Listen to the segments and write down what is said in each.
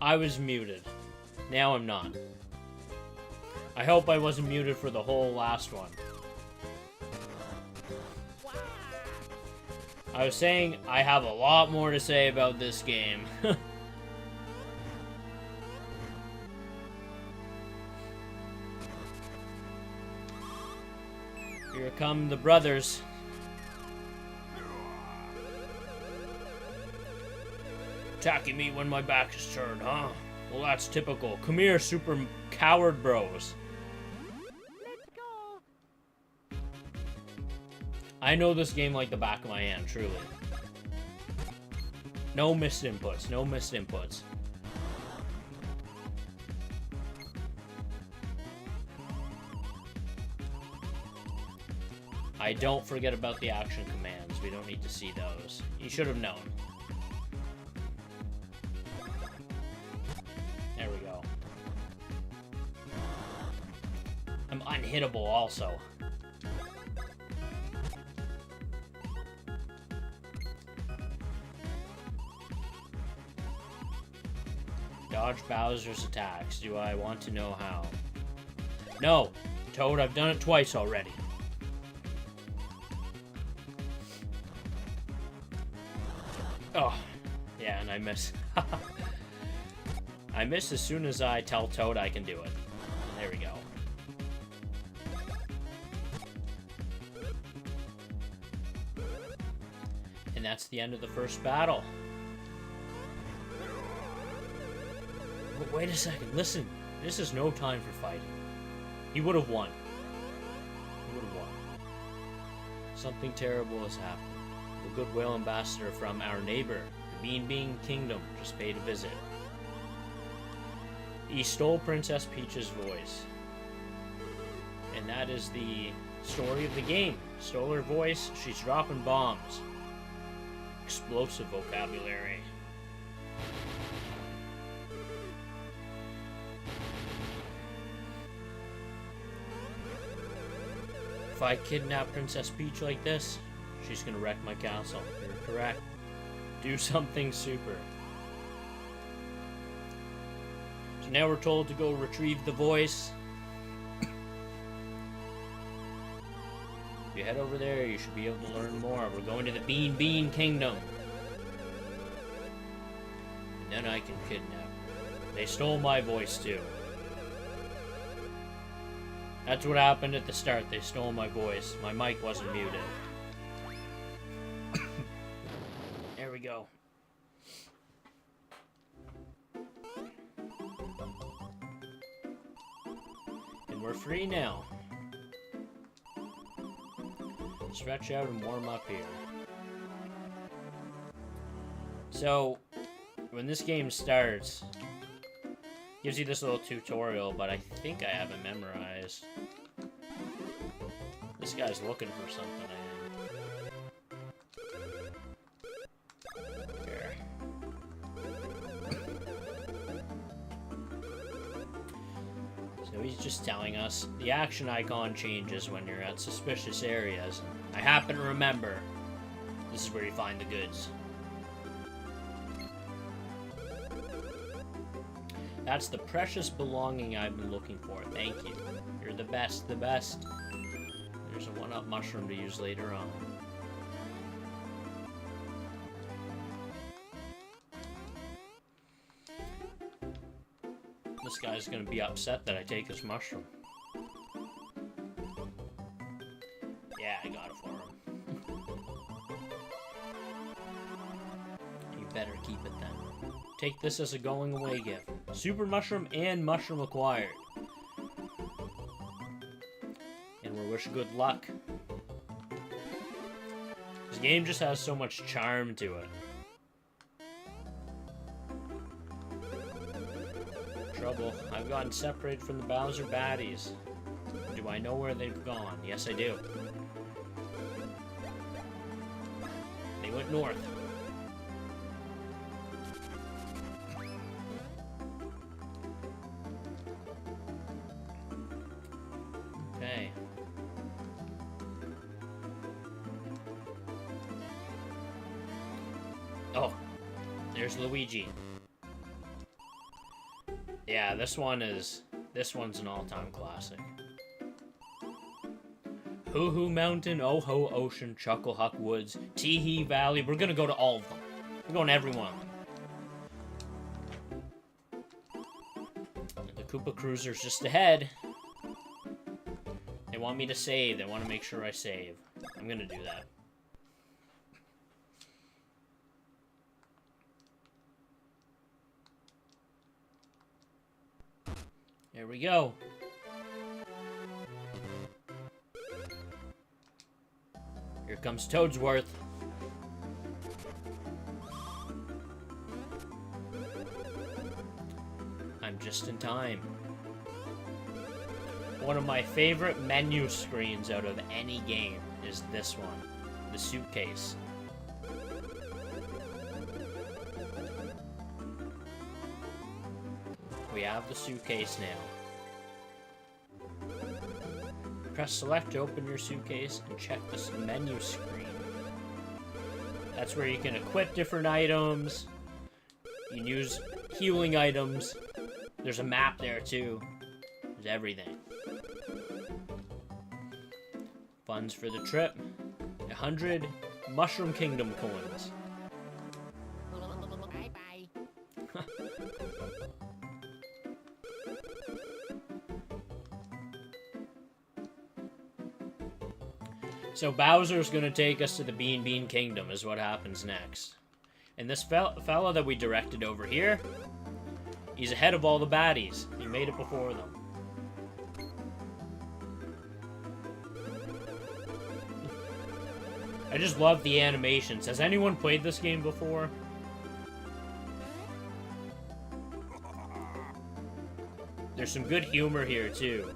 I was muted. Now I'm not. I hope I wasn't muted for the whole last one. I was saying I have a lot more to say about this game. Here come the brothers. Attacking me when my back is turned, huh? Well, that's typical. Come here, super coward bros. Let's go. I know this game like the back of my hand, truly. No missed inputs, no missed inputs. I don't forget about the action commands. We don't need to see those. You should have known. There we go. I'm unhittable also. Dodge Bowser's attacks. Do I want to know how? No! Toad, I've done it twice already. Oh, yeah, and I miss. I miss as soon as I tell Toad I can do it. There we go. And that's the end of the first battle. But wait a second, listen. This is no time for fighting. He would have won. He would have won. Something terrible has happened. The goodwill ambassador from our neighbor, the Bean Bean Kingdom, just paid a visit. He stole Princess Peach's voice. And that is the story of the game. Stole her voice, she's dropping bombs. Explosive vocabulary. If I kidnap Princess Peach like this, she's gonna wreck my castle. You're correct. Do something super. So now we're told to go retrieve the voice. If you head over there, you should be able to learn more. We're going to the Bean Kingdom. And then I can kidnap her. They stole my voice too. That's what happened at the start. They stole my voice. My mic wasn't muted. There we go. And we're free now. Stretch out and warm up here. So, when this game starts, gives you this little tutorial, but I think I have it memorized. This guy's looking for something, I think. Here. So he's just telling us the action icon changes when you're at suspicious areas. I happen to remember this is where you find the goods. That's the precious belonging I've been looking for. Thank you. You're the best, the best. There's a one-up mushroom to use later on. This guy's gonna be upset that I take his mushroom. Yeah, I got it for him. You better keep it then. Take this as a going away gift. Super mushroom and mushroom acquired. And we wish good luck. This game just has so much charm to it. Trouble. I've gotten separated from the Bowser baddies. Do I know where they've gone? Yes, I do. They went north. Okay. Oh, there's Luigi. Yeah, this one's an all-time classic. Hoo-Hoo Mountain, Oh-Ho Ocean, Chuckle Huck Woods, Tee-Hee Valley. We're gonna go to all of them. We're going to every one of them. The Koopa Cruiser's just ahead. They want me to save. They want to make sure I save. I'm gonna do that. There we go. Here comes Toadsworth. I'm just in time. One of my favorite menu screens out of any game is this one, the suitcase. We have the suitcase now. Press select to open your suitcase and check this menu screen. That's where you can equip different items. You can use healing items. There's a map there too. There's everything. Funds for the trip. 100 Mushroom Kingdom coins. Bye-bye. So Bowser's gonna take us to the Bean Kingdom is what happens next. And this fella that we directed over here, he's ahead of all the baddies. He made it before them. I just love the animations. Has anyone played this game before? There's some good humor here too.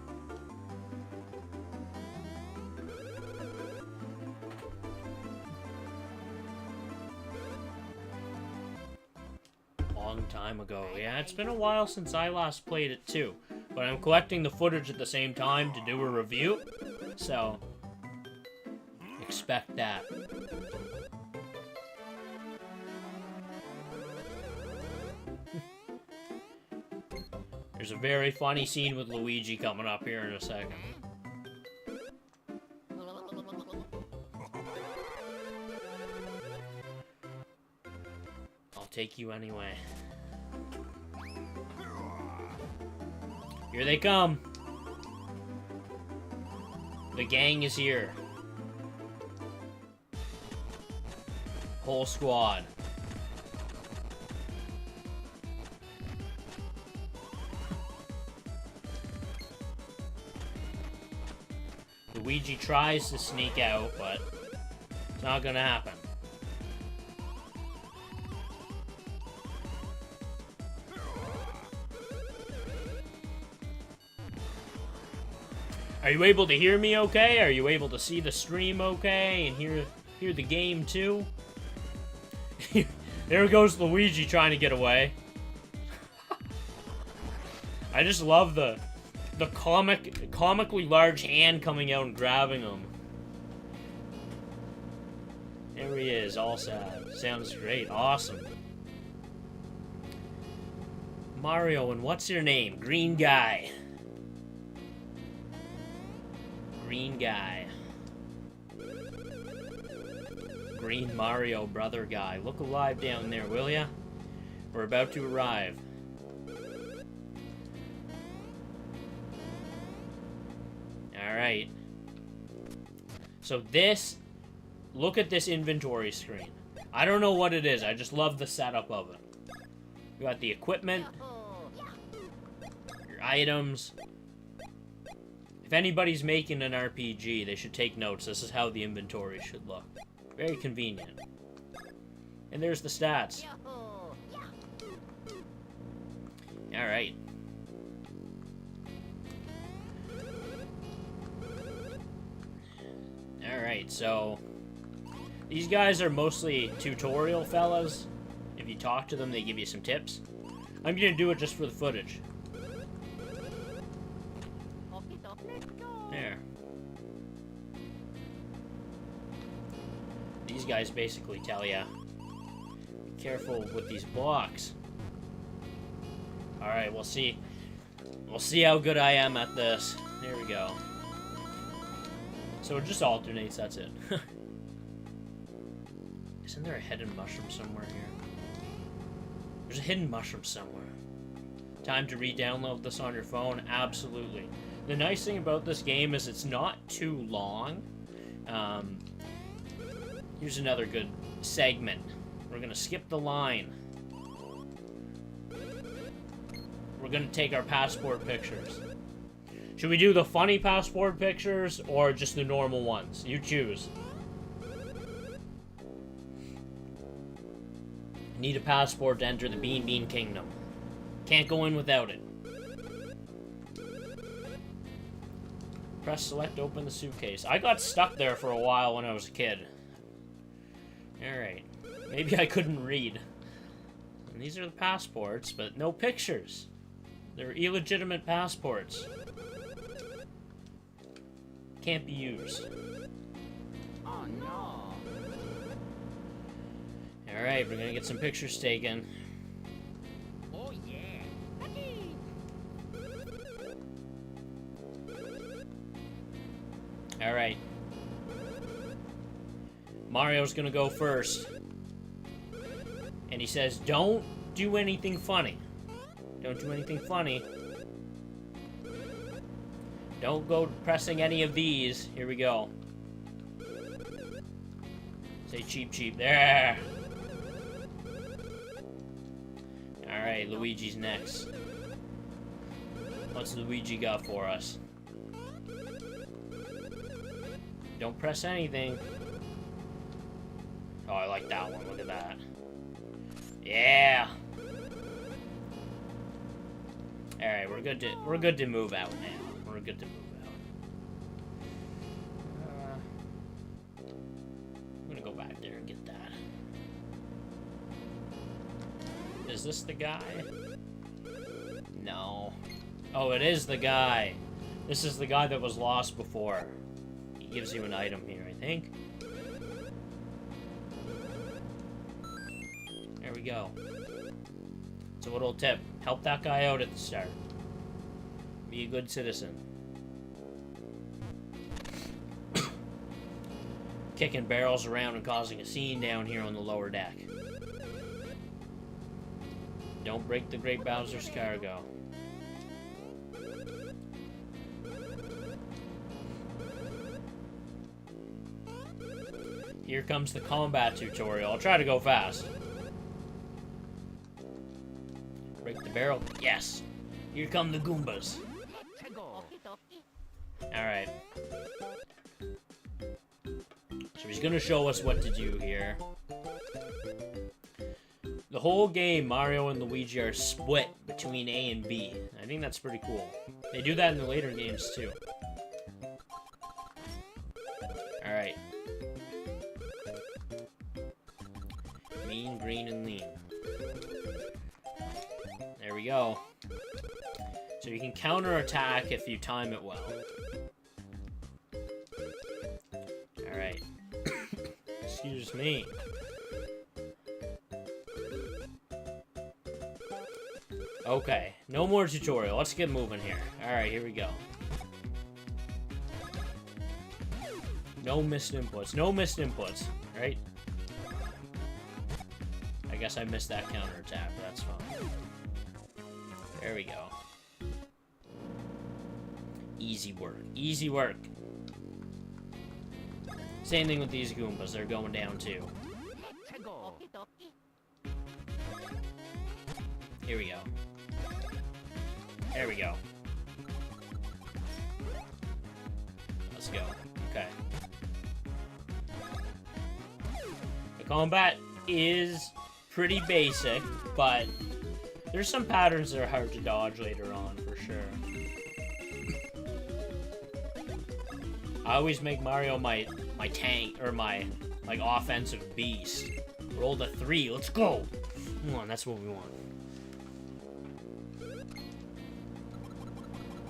Long time ago. Yeah, it's been a while since I last played it too. But I'm collecting the footage at the same time to do a review. So, expect that. There's a very funny scene with Luigi coming up here in a second. I'll take you anyway. Here they come. The gang is here. Whole squad. Luigi tries to sneak out, but it's not gonna happen. Are you able to hear me okay? Are you able to see the stream okay? And hear the game too? There goes Luigi trying to get away. I just love the comically large hand coming out and grabbing him. There he is, all sad. Sounds great, awesome. Mario, and what's your name? Green guy. Green guy. Green Mario brother guy. Look alive down there, will ya? We're about to arrive. Alright. So this... Look at this inventory screen. I don't know what it is. I just love the setup of it. You got the equipment. Your items. If anybody's making an RPG, they should take notes. This is how the inventory should look. Very convenient. And there's the stats. Alright. Alright, so... These guys are mostly tutorial fellas. If you talk to them, they give you some tips. I'm gonna do it just for the footage. There. These guys basically tell you, be careful with these blocks. Alright, we'll see. We'll see how good I am at this. There we go. So it just alternates, that's it. Isn't there a hidden mushroom somewhere here? There's a hidden mushroom somewhere. Time to re-download this on your phone? Absolutely. The nice thing about this game is it's not too long. Here's another good segment. We're gonna skip the line. We're gonna take our passport pictures. Should we do the funny passport pictures or just the normal ones? You choose. Need a passport to enter the Bean Bean Kingdom. Can't go in without it. Press select, open the suitcase. I got stuck there for a while when I was a kid. Alright. Maybe I couldn't read. And these are the passports, but no pictures. They're illegitimate passports. Can't be used. Oh no. Alright, we're gonna get some pictures taken. Oh yeah. Alright. Mario's gonna go first. And he says, don't do anything funny. Don't do anything funny. Don't go pressing any of these. Here we go. Say cheep cheep. There! Alright, Luigi's next. What's Luigi got for us? Don't press anything. Oh, I like that one. Look at that. Yeah! Alright, we're good to move out now. We're good to move out. I'm gonna go back there and get that. Is this the guy? No. Oh, it is the guy. This is the guy that was lost before. He gives you an item here, I think. we go. It's a little tip. Help that guy out at the start. Be a good citizen. Kicking barrels around and causing a scene down here on the lower deck. Don't break the Great Bowser's cargo. Here comes the combat tutorial. I'll try to go fast. Break the barrel. Yes. Here come the Goombas. Alright. So he's gonna show us what to do here. The whole game, Mario and Luigi are split between A and B. I think that's pretty cool. They do that in the later games, too. Alright. Mean, green, and lean. There we go. So you can counterattack if you time it well. Alright. Excuse me. Okay, no more tutorial. Let's get moving here. Alright, here we go. No missed inputs. No missed inputs, right? I guess I missed that counterattack, but that's fine. There we go. Easy work. Easy work. Same thing with these Goombas. They're going down, too. Here we go. There we go. Let's go. Okay. The combat is pretty basic, but there's some patterns that are hard to dodge later on, for sure. I always make Mario my tank, or my offensive beast. Roll the 3, let's go! Come on, that's what we want.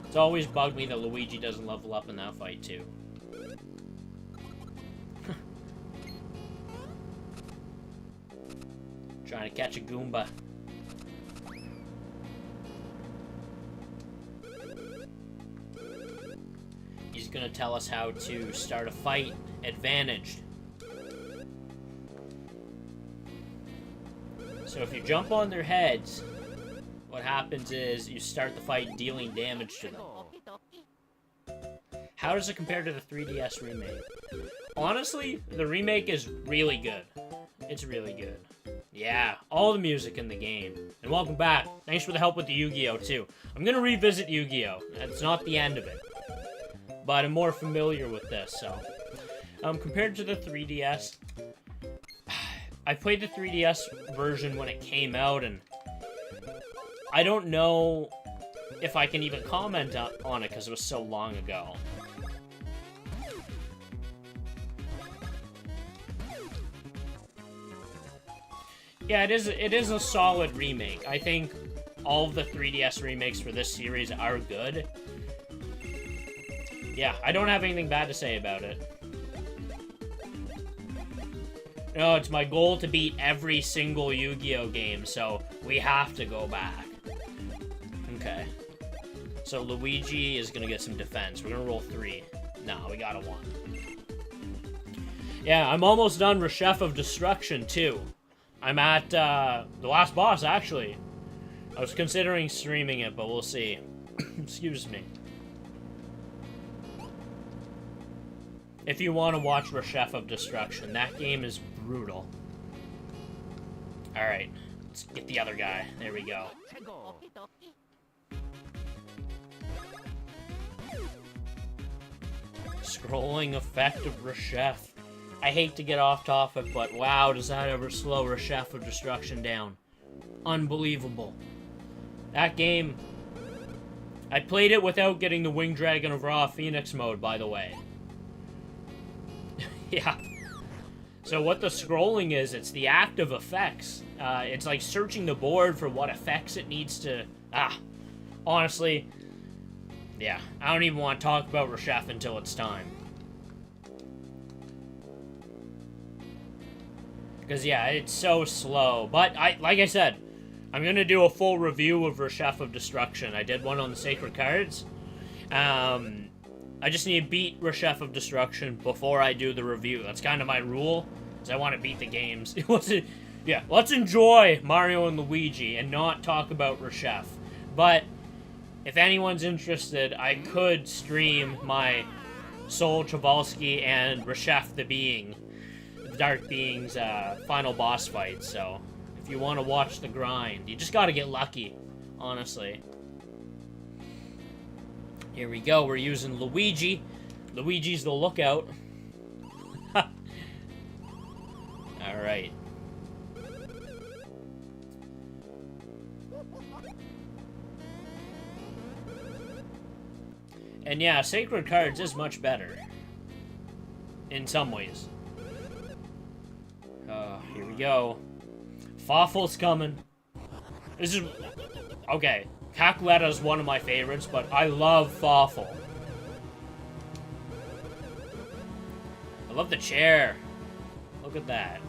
It's always bugged me that Luigi doesn't level up in that fight, too. Trying to catch a Goomba. He's gonna tell us how to start a fight advantaged. So if you jump on their heads, what happens is you start the fight dealing damage to them. How does it compare to the 3DS remake? Honestly, the remake is really good. It's really good. Yeah, all the music in the game. And welcome back. Thanks for the help with the Yu-Gi-Oh! Too. I'm gonna revisit Yu-Gi-Oh! It's not the end of it. But I'm more familiar with this, so. Compared to the 3DS, I played the 3DS version when it came out, and I don't know if I can even comment on it because it was so long ago. Yeah, it is a solid remake. I think all of the 3DS remakes for this series are good. Yeah, I don't have anything bad to say about it. No, it's my goal to beat every single Yu-Gi-Oh! Game, so we have to go back. Okay. So Luigi is gonna get some defense. We're gonna roll 3. No, we got a 1. Yeah, I'm almost done with Chef of Destruction, too. I'm at, the last boss, actually. I was considering streaming it, but we'll see. Excuse me. If you want to watch Chef of Destruction, that game is brutal. Alright, let's get the other guy. There we go. Scrolling effect of Reshef. I hate to get off topic, but wow, does that ever slow Chef of Destruction down. Unbelievable. That game, I played it without getting the Winged Dragon of Raw Phoenix mode, by the way. Yeah. So what the scrolling is, it's the active effects. It's like searching the board for what effects it needs to... Honestly, yeah, I don't even want to talk about Reshef until it's time. Because, yeah, it's so slow. But, like I said, I'm going to do a full review of Rechef of Destruction. I did one on the Sacred Cards. I just need to beat Rechef of Destruction before I do the review. That's kind of my rule, because I want to beat the games. Yeah, let's enjoy Mario and Luigi and not talk about Rechef. But if anyone's interested, I could stream my Soul Chavalsky and Rechef the Being, the Dark Being's final boss fight. So if you want to watch the grind, you just got to get lucky, honestly. Here we go. We're using Luigi. Luigi's the lookout. Alright. And yeah, Sacred Cards is much better. In some ways. Here we go. Fawful's coming. This is... Okay. Caculetta is one of my favorites, but I love Fawful. I love the chair. Look at that.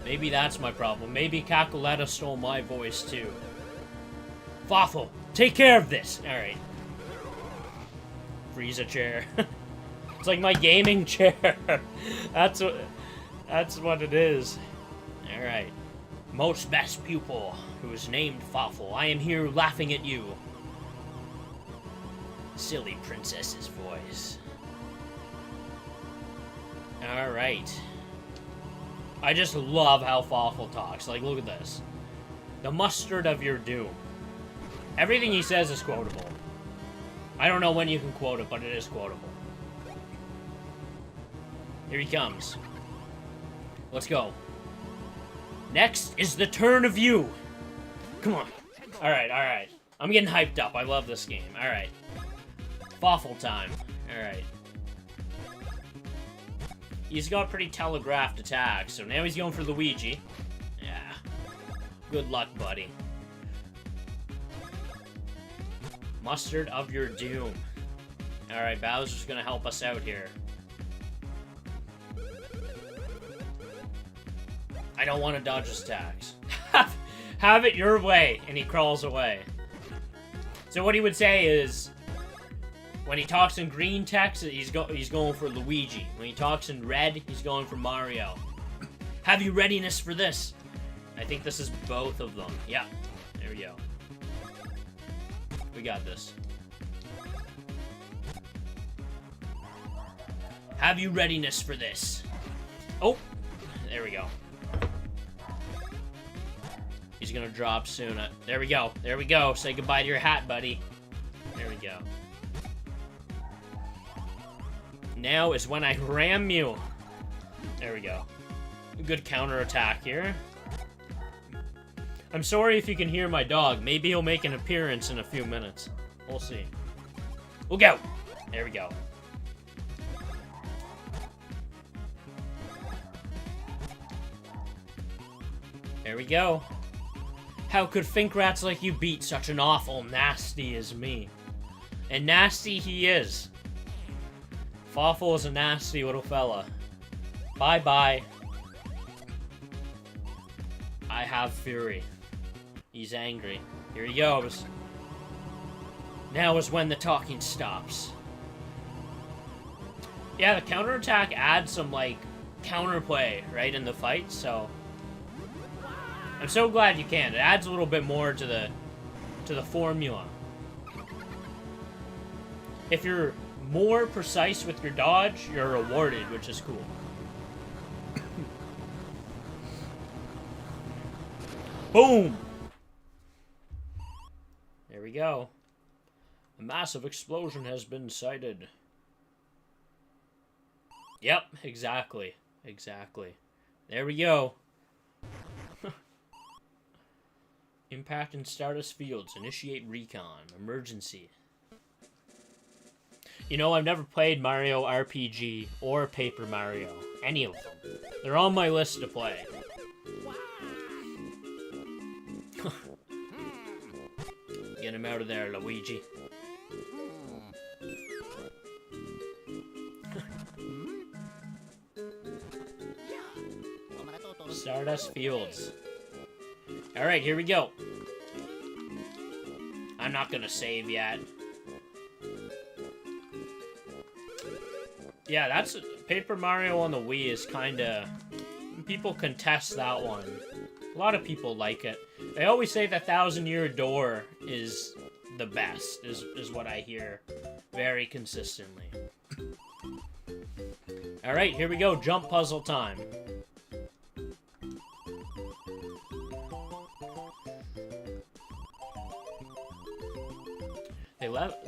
Maybe that's my problem. Maybe Caculetta stole my voice too. Fawful, take care of this! Alright. Frieza chair. It's like my gaming chair. That's what it is. Alright. Most best pupil, who is named Fawful. I am here laughing at you. Silly princess's voice. Alright. I just love how Fawful talks. Like, look at this. The mustard of your doom. Everything he says is quotable. I don't know when you can quote it, but it is quotable. Here he comes. Let's go. Next is the turn of you. Come on. Alright, alright. I'm getting hyped up. I love this game. Alright. Fawful time. Alright. He's got pretty telegraphed attacks, so now he's going for Luigi. Yeah. Good luck, buddy. Mustard of your doom. Alright, Bowser's gonna help us out here. I don't want to dodge his attacks. Have it your way, and he crawls away. So what he would say is, when he talks in green text, he's going for Luigi. When he talks in red, he's going for Mario. Have you readiness for this? I think this is both of them. Yeah, there we go. We got this. Have you readiness for this? Oh, there we go. He's gonna drop soon. There we go. There we go. Say goodbye to your hat, buddy. There we go. Now is when I ram you. There we go. Good counterattack here. I'm sorry if you can hear my dog. Maybe he'll make an appearance in a few minutes. We'll see. We'll go. There we go. There we go. How could Fink Rats like you beat such an awful nasty as me? And nasty he is. Fawful is a nasty little fella. Bye-bye. I have fury. He's angry. Here he goes. Now is when the talking stops. Yeah, the counterattack adds some, like, counterplay, right, in the fight, so... I'm so glad you can. It adds a little bit more to the formula. If you're more precise with your dodge, you're rewarded, which is cool. Boom! There we go. A massive explosion has been sighted. Yep, exactly. Exactly. There we go. Impact in Stardust Fields. Initiate recon. Emergency. You know, I've never played Mario RPG or Paper Mario. Any of them. They're on my list to play. Get him out of there, Luigi. Stardust Fields. Alright, here we go. I'm not gonna save yet. Yeah, that's... Paper Mario on the Wii is kinda... People contest that one. A lot of people like it. They always say the 1,000-Year Door is the best, is what I hear very consistently. Alright, here we go. Jump puzzle time.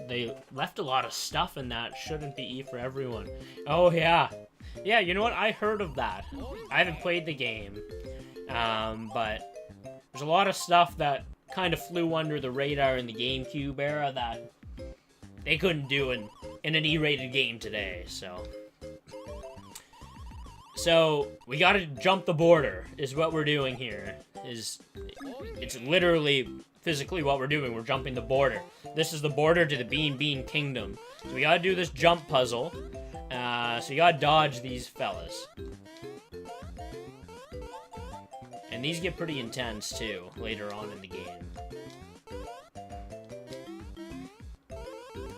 They left a lot of stuff in that. Shouldn't be for everyone. Oh, yeah. Yeah, you know what? I heard of that. I haven't played the game. But there's a lot of stuff that kind of flew under the radar in the GameCube era that they couldn't do in an E-rated game today, so... So, we gotta jump the border, is what we're doing here. It's literally, physically what we're doing. We're jumping the border. This is the border to the Bean Kingdom. So we gotta do this jump puzzle. So you gotta dodge these fellas. And these get pretty intense, too, later on in the game.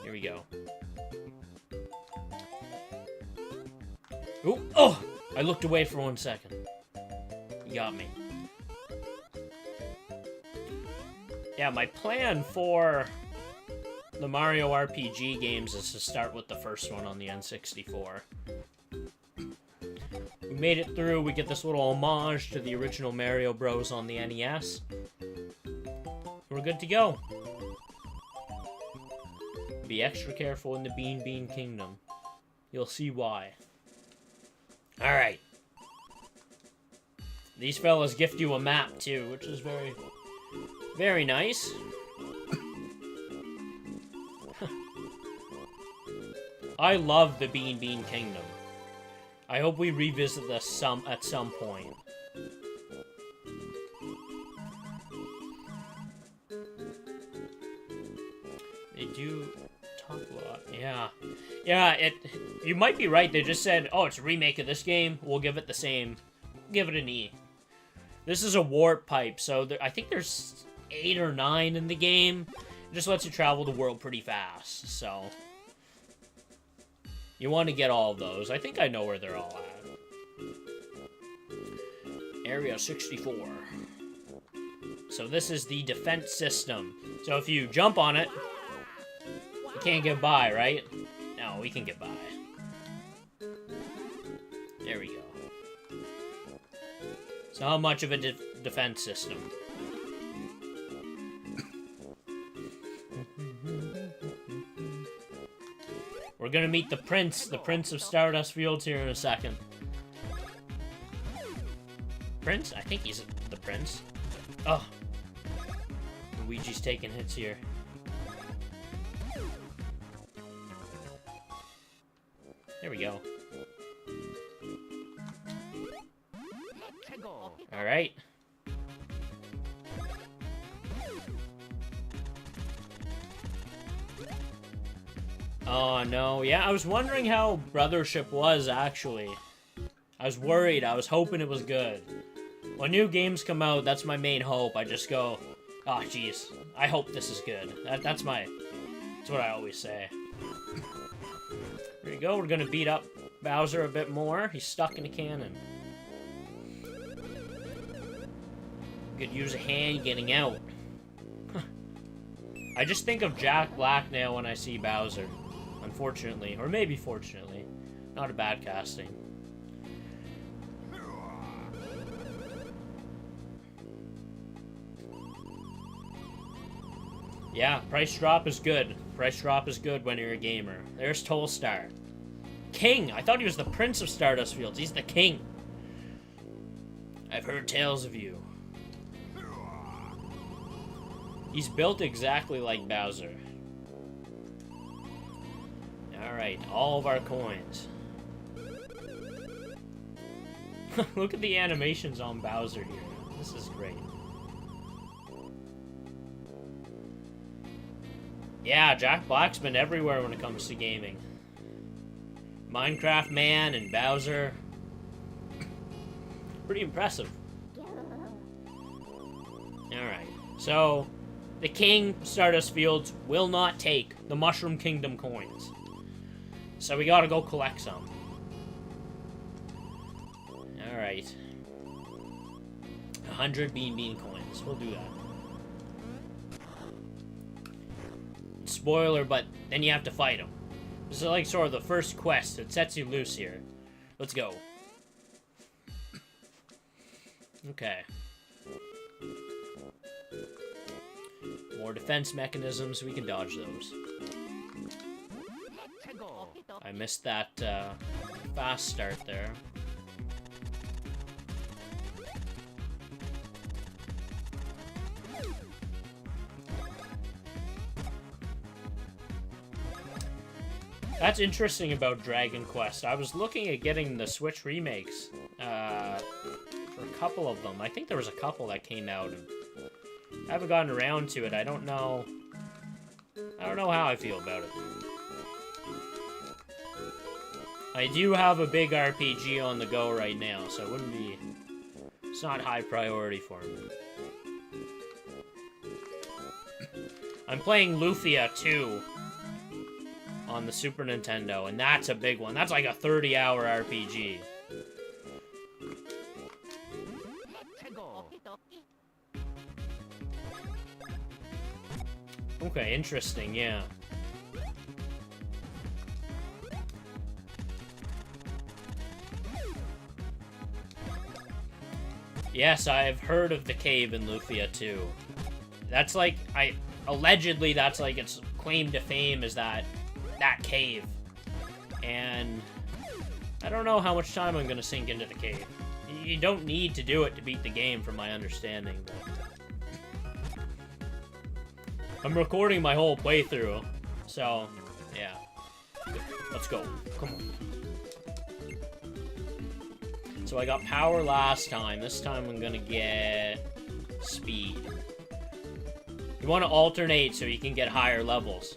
Here we go. Ooh, oh! I looked away for 1 second. You got me. Yeah, my plan for the Mario RPG games is to start with the first one on the N64. We made it through, we get this little homage to the original Mario Bros. On the NES. We're good to go. Be extra careful in the Bean Kingdom. You'll see why. Alright. These fellas gift you a map, too, which is very, very nice. I love the Bean Kingdom. I hope we revisit this at some point. They do talk a lot. Yeah. Yeah, you might be right. They just said, oh, it's a remake of this game. We'll give it the same. Give it an E. This is a warp pipe, so I think there's 8 or 9 in the game. It just lets you travel the world pretty fast, so... You want to get all of those. I think I know where they're all at. Area 64. So this is the defense system. So if you jump on it, you can't get by, right? No, we can get by. There we go. So how much of a defense system? We're gonna meet the Prince of Stardust Fields here in a second. Prince? I think he's the Prince. Oh. Luigi's taking hits here. There we go. Alright. Oh, no. Yeah, I was wondering how Brothership was, actually. I was worried. I was hoping it was good. When new games come out, that's my main hope. I just go, oh, jeez. I hope this is good. That's what I always say. There you go. We're gonna beat up Bowser a bit more. He's stuck in a cannon. Could use a hand getting out. I just think of Jack Black now when I see Bowser. Unfortunately. Or maybe fortunately. Not a bad casting. Yeah, price drop is good. Price drop is good when you're a gamer. There's Tolstar. King! I thought he was the Prince of Stardust Fields. He's the king. I've heard tales of you. He's built exactly like Bowser. Alright, all of our coins. Look at the animations on Bowser here. This is great. Yeah, Jack Black's been everywhere when it comes to gaming. Minecraft Man and Bowser. Pretty impressive. Alright, so the King Stardust Fields will not take the Mushroom Kingdom coins. So we gotta go collect some. Alright. 100 Bean coins. We'll do that. Spoiler, but then you have to fight him. This is like sort of the first quest. It sets you loose here. Let's go. Okay. More defense mechanisms. We can dodge those. I missed that fast start there. That's interesting about Dragon Quest. I was looking at getting the Switch remakes for a couple of them. I think there was a couple that came out. And I haven't gotten around to it. I don't know how I feel about it. I do have a big RPG on the go right now, so it wouldn't be... It's not high priority for me. I'm playing Lufia 2 on the Super Nintendo, and that's a big one. That's like a 30-hour RPG. Okay, interesting, yeah. Yes, I've heard of the cave in Lufia 2. That's like, allegedly that's like its claim to fame is that cave. And I don't know how much time I'm gonna sink into the cave. You don't need to do it to beat the game, from my understanding. But I'm recording my whole playthrough, so yeah. Let's go. Come on. So I got power last time. This time I'm gonna get speed. You want to alternate so you can get higher levels.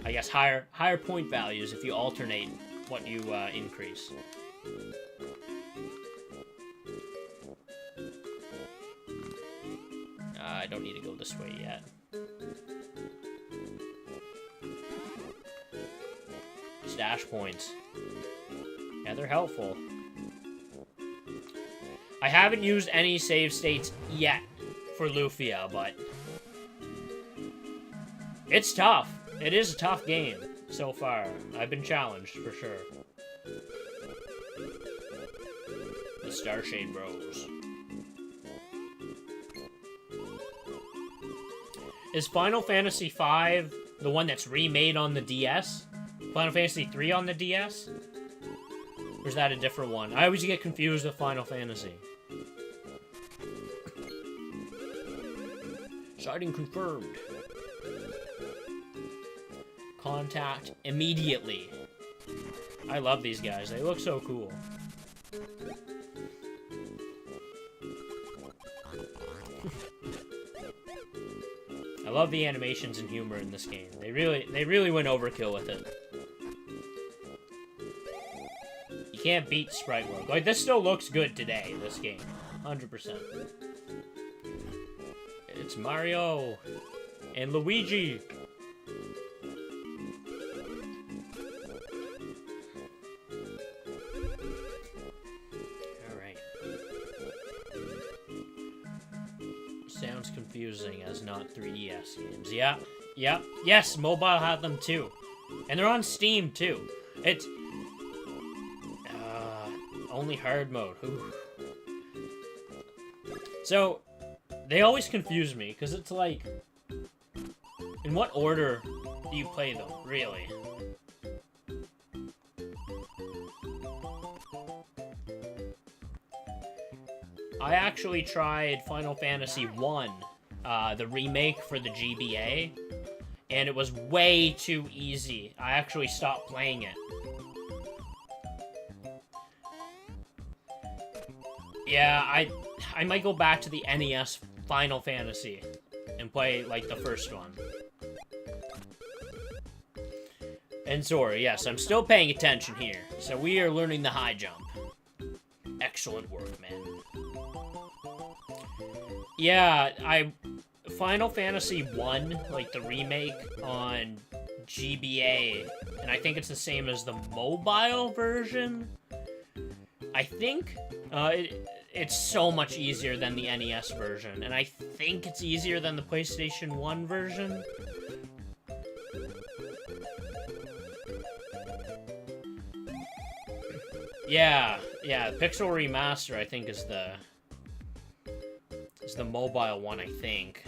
I guess higher point values if you alternate what you increase. I don't need to go this way yet. Stash points. Yeah, they're helpful. I haven't used any save states yet for Lufia, but it's tough. It is a tough game so far. I've been challenged for sure. The Starshade Bros. Is Final Fantasy V the one that's remade on the DS? Final Fantasy 3 on the DS? Or is that a different one? I always get confused with Final Fantasy. Sighting confirmed. Contact immediately. I love these guys. They look so cool. I love the animations and humor in this game. They really went overkill with it. You can't beat sprite work. Like, this still looks good today, this game. 100%. It's Mario and Luigi. Alright. Sounds confusing as not 3DS games. Yeah, yeah, yes, mobile had them too. And they're on Steam too. It's... only hard mode. Ooh. So, they always confuse me, because it's like... in what order do you play them, really? I actually tried Final Fantasy 1, the remake for the GBA, and it was way too easy. I actually stopped playing it. Yeah, I might go back to the NES Final Fantasy and play, like, the first one. And Zora, yes, I'm still paying attention here. So we are learning the high jump. Excellent work, man. Yeah, Final Fantasy 1, like the remake on GBA, and I think it's the same as the mobile version. I think it's so much easier than the NES version, and I think it's easier than the PlayStation 1 version. Yeah, Pixel Remaster I think is the mobile one, I think.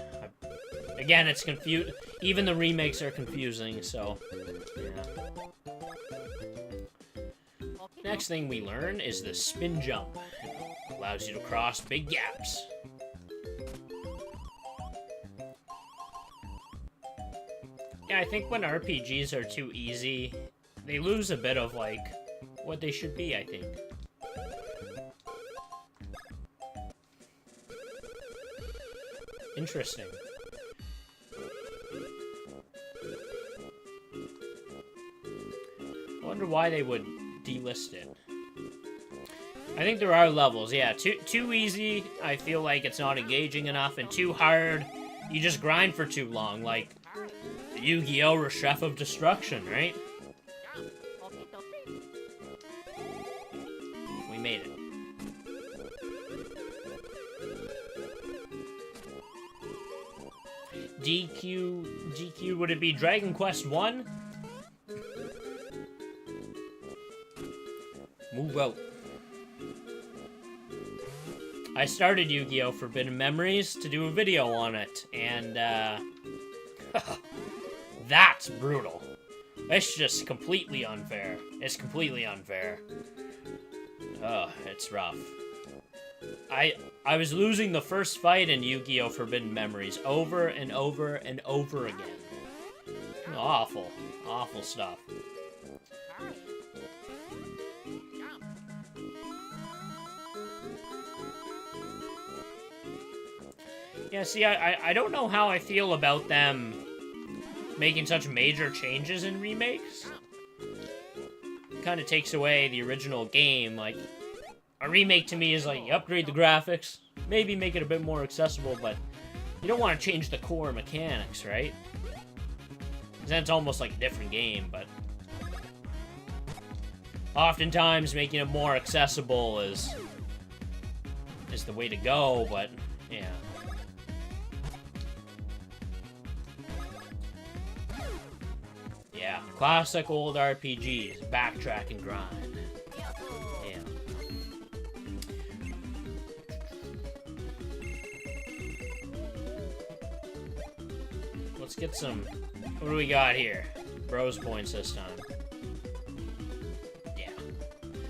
Again, it's confused. Even the remakes are confusing, so yeah. Next thing we learn is the spin jump. It allows you to cross big gaps. Yeah, I think when RPGs are too easy, they lose a bit of, like, what they should be, I think. Interesting. I wonder why they would delist it. I think there are levels, yeah. Too easy, I feel like it's not engaging enough, and too hard, you just grind for too long, like Yu-Gi-Oh! Chef of Destruction, right? We made it. DQ, would it be Dragon Quest 1? Move out. I started Yu-Gi-Oh! Forbidden Memories to do a video on it, and, that's brutal. It's just completely unfair. It's completely unfair. Ugh, it's rough. I was losing the first fight in Yu-Gi-Oh! Forbidden Memories over and over and over again. Awful. Awful stuff. Yeah, see, I don't know how I feel about them making such major changes in remakes. Kind of takes away the original game. Like, a remake to me is like, you upgrade the graphics, maybe make it a bit more accessible, but you don't want to change the core mechanics, right? Because then it's almost like a different game, but oftentimes making it more accessible is the way to go, but yeah. Yeah, classic old RPGs, backtrack and grind. Yeah. Let's get some... What do we got here? Bros points this time. Yeah.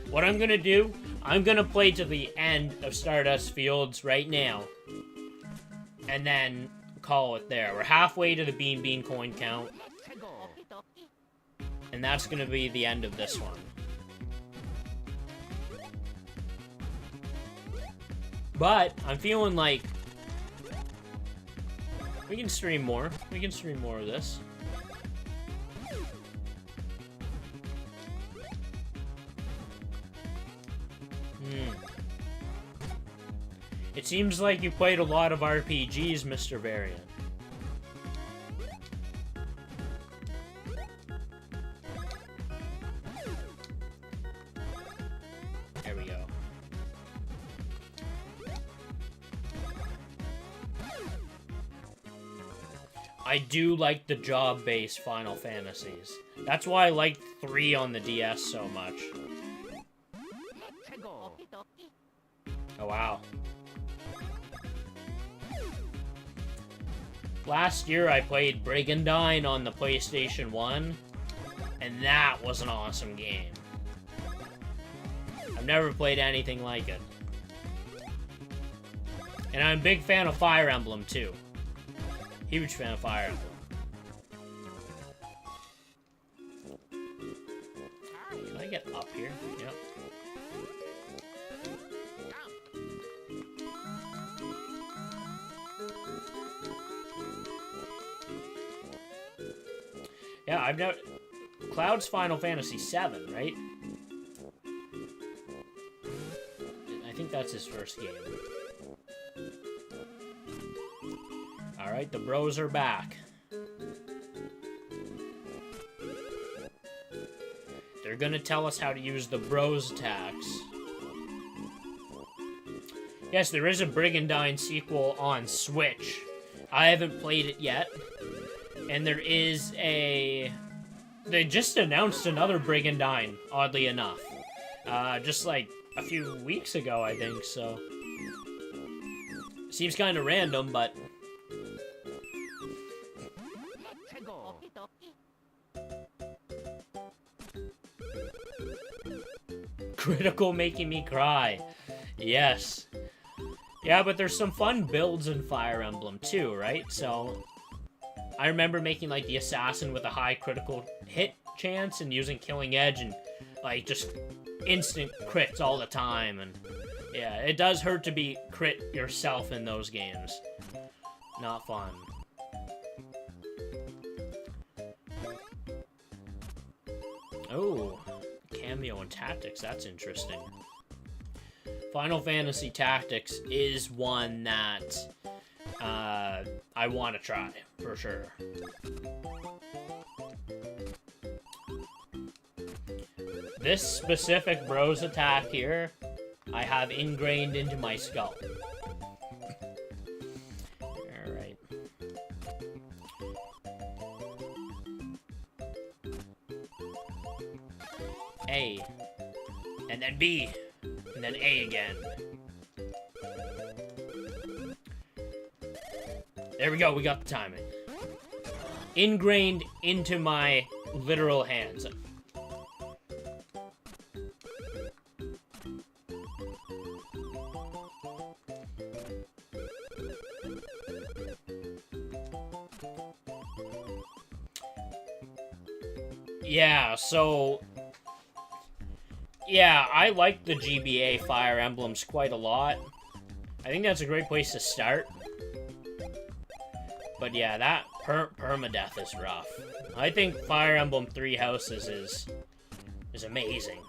What I'm gonna do, I'm gonna play to the end of Stardust Fields right now. And then call it there. We're halfway to the Bean coin count. And that's gonna be the end of this one. But, I'm feeling like we can stream more. We can stream more of this. It seems like you played a lot of RPGs, Mr. Varian. There we go. I do like the job-based Final Fantasies. That's why I liked 3 on the DS so much. Oh, wow. Last year I played Brigandine on the PlayStation 1, and that was an awesome game. I've never played anything like it. And I'm a big fan of Fire Emblem, too. Huge fan of Fire Emblem. Can I get up here? Yep. Yeah, I've never... Cloud's Final Fantasy VII, right? I think that's his first game. Alright, the bros are back. They're gonna tell us how to use the bros attacks. Yes, there is a Brigandine sequel on Switch. I haven't played it yet. And there is a... They just announced another Brigandine, oddly enough. Just like a few weeks ago, I think, so... Seems kind of random, but... Critical making me cry. Yes. Yeah, but there's some fun builds in Fire Emblem too, right? So, I remember making like the assassin with a high critical hit chance and using Killing Edge and like just instant crits all the time. And yeah, it does hurt to be crit yourself in those games. Not fun. Oh, cameo and tactics, that's interesting. Final Fantasy Tactics is one that I want to try, for sure. This specific bros attack here, I have ingrained into my skull. Alright. A. And then B. And then A again. There we go, we got the timing. Ingrained into my literal hands. Yeah, so... Yeah, I like the GBA Fire Emblems quite a lot. I think that's a great place to start. But yeah, that permadeath is rough. I think Fire Emblem Three Houses is amazing,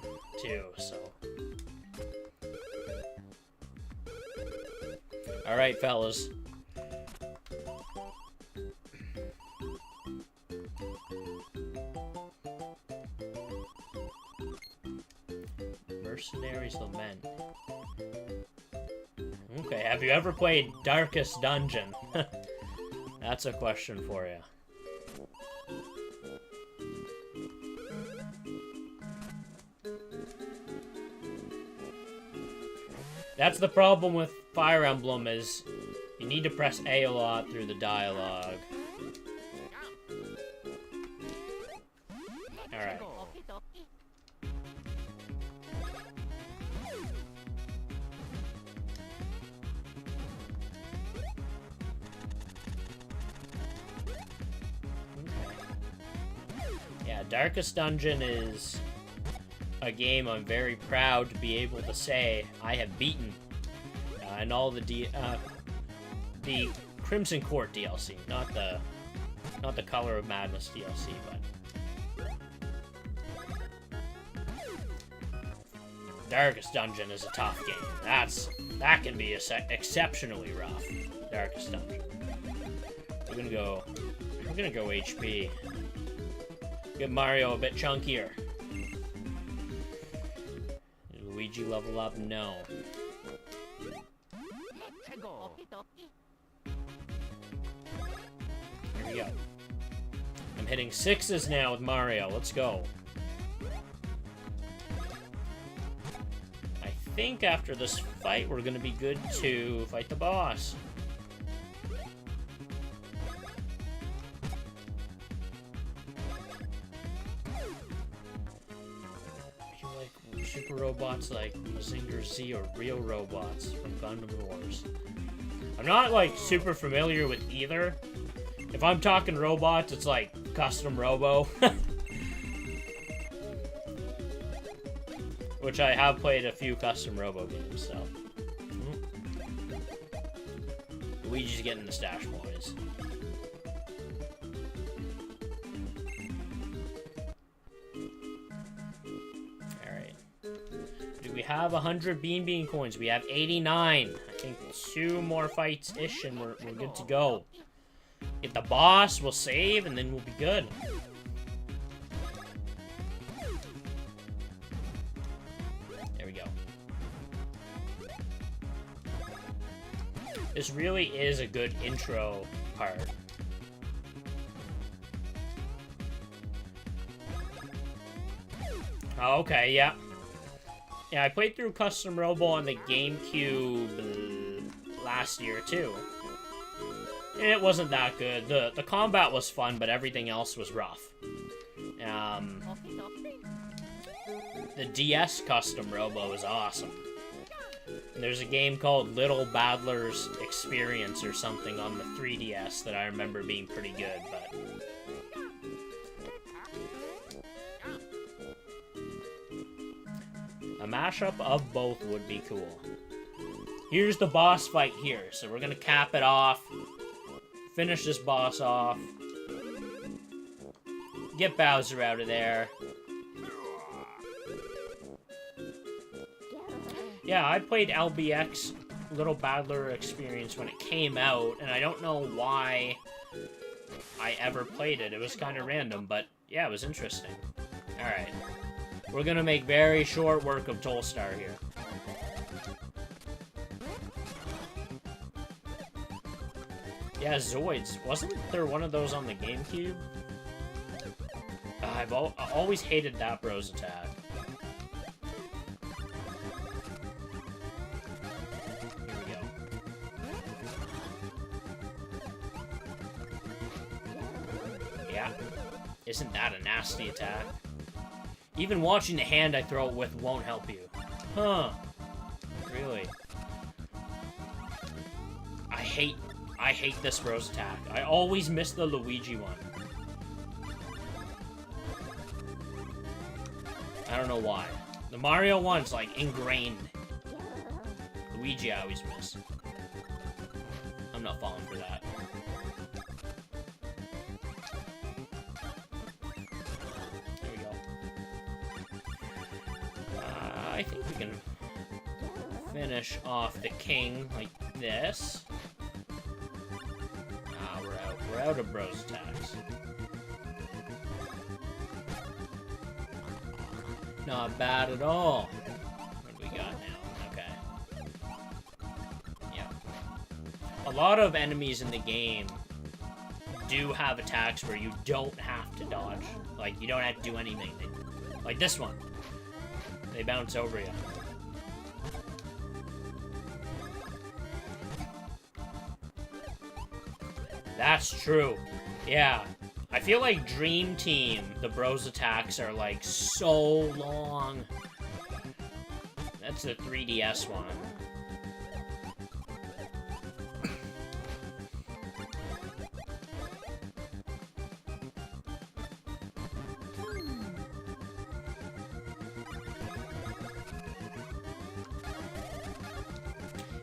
too, so... Alright, fellas. Mercenary's Lament. Okay, have you ever played Darkest Dungeon? That's a question for you. That's the problem with Fire Emblem is you need to press A a lot through the dialogue. Alright. Yeah, Darkest Dungeon is a game I'm very proud to be able to say I have beaten, and all the Crimson Court DLC, not the Color of Madness DLC, but Darkest Dungeon is a tough game. That can be exceptionally rough. Darkest Dungeon. We're gonna go HP. Get Mario a bit chunkier. Did Luigi level up? No. Here we go. I'm hitting 6s now with Mario. Let's go. I think after this fight, we're gonna be good to fight the boss. Super robots like Mazinger Z or real robots from Gundam Wars. I'm not, like, super familiar with either. If I'm talking robots, it's like Custom Robo. Which I have played a few Custom Robo games, so. Luigi's getting the stash boys. We have 100 Bean coins. We have 89. I think 2 more fights-ish, and we're good to go. Get the boss, we'll save, and then we'll be good. There we go. This really is a good intro part. Oh, okay, yeah. Yeah, I played through Custom Robo on the GameCube last year, too. And it wasn't that good. The combat was fun, but everything else was rough. The DS Custom Robo is awesome. And there's a game called Little Battler's Experience or something on the 3DS that I remember being pretty good, but... a mashup of both would be cool. Here's the boss fight here, so we're gonna cap it off. Finish this boss off. Get Bowser out of there. Yeah, I played LBX, Little Battler Experience, when it came out, and I don't know why I ever played it. It was kind of random, but yeah, it was interesting. Alright. We're gonna make very short work of Tolstar here. Yeah, Zoids. Wasn't there one of those on the GameCube? I always hated that bro's attack. Here we go. Yeah. Isn't that a nasty attack? Even watching the hand I throw it with won't help you. Huh. Really? I hate this bro's attack. I always miss the Luigi one. I don't know why. The Mario one's like ingrained. Luigi I always miss. I'm not falling for that. There we go. I think we can finish off the king like this. We're out of bros attacks. Not bad at all. What do we got now? Okay. Yeah. A lot of enemies in the game do have attacks where you don't have to dodge. Like, you don't have to do anything. Like this one. They bounce over you. That's true. Yeah. I feel like Dream Team, the bros attacks are like so long. That's the 3DS one.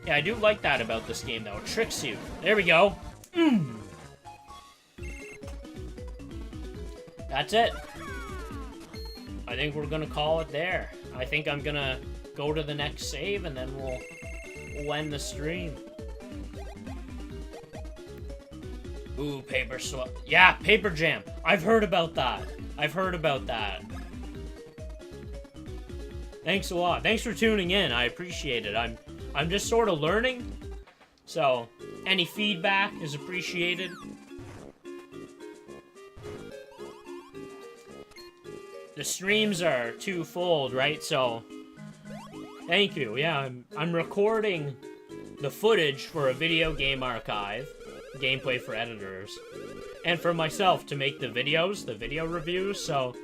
Yeah, I do like that about this game though. It tricks you. There we go. That's it. I think we're gonna call it there. I think I'm gonna go to the next save and then we'll end the stream. Ooh, paper swap. Yeah, Paper Jam. I've heard about that. I've heard about that. Thanks a lot. Thanks for tuning in. I appreciate it. I'm just sort of learning. So, any feedback is appreciated. The streams are twofold, right? So, thank you. Yeah, I'm recording the footage for a video game archive, gameplay for editors, and for myself to make the videos, the video reviews. So,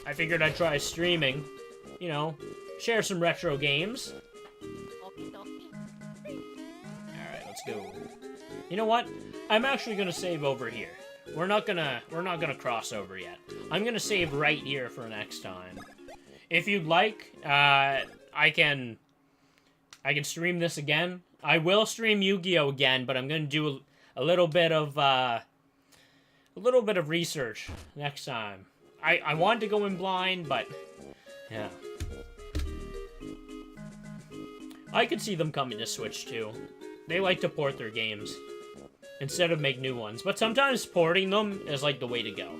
I figured I'd try streaming, you know, share some retro games. Alright, let's go. You know what? I'm actually gonna save over here. We're not gonna cross over yet. I'm gonna save right here for next time. If you'd like, I can stream this again. I will stream Yu-Gi-Oh again, but I'm gonna do a little bit of research next time. I wanted to go in blind, but yeah. I could see them coming to Switch too. They like to port their games. instead of make new ones. But sometimes porting them is like the way to go.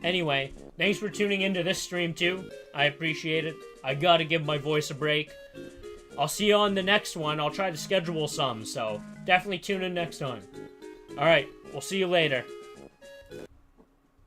Anyway, thanks for tuning into this stream too. I appreciate it. I gotta give my voice a break. I'll see you on the next one. I'll try to schedule some, so definitely tune in next time. Alright, we'll see you later.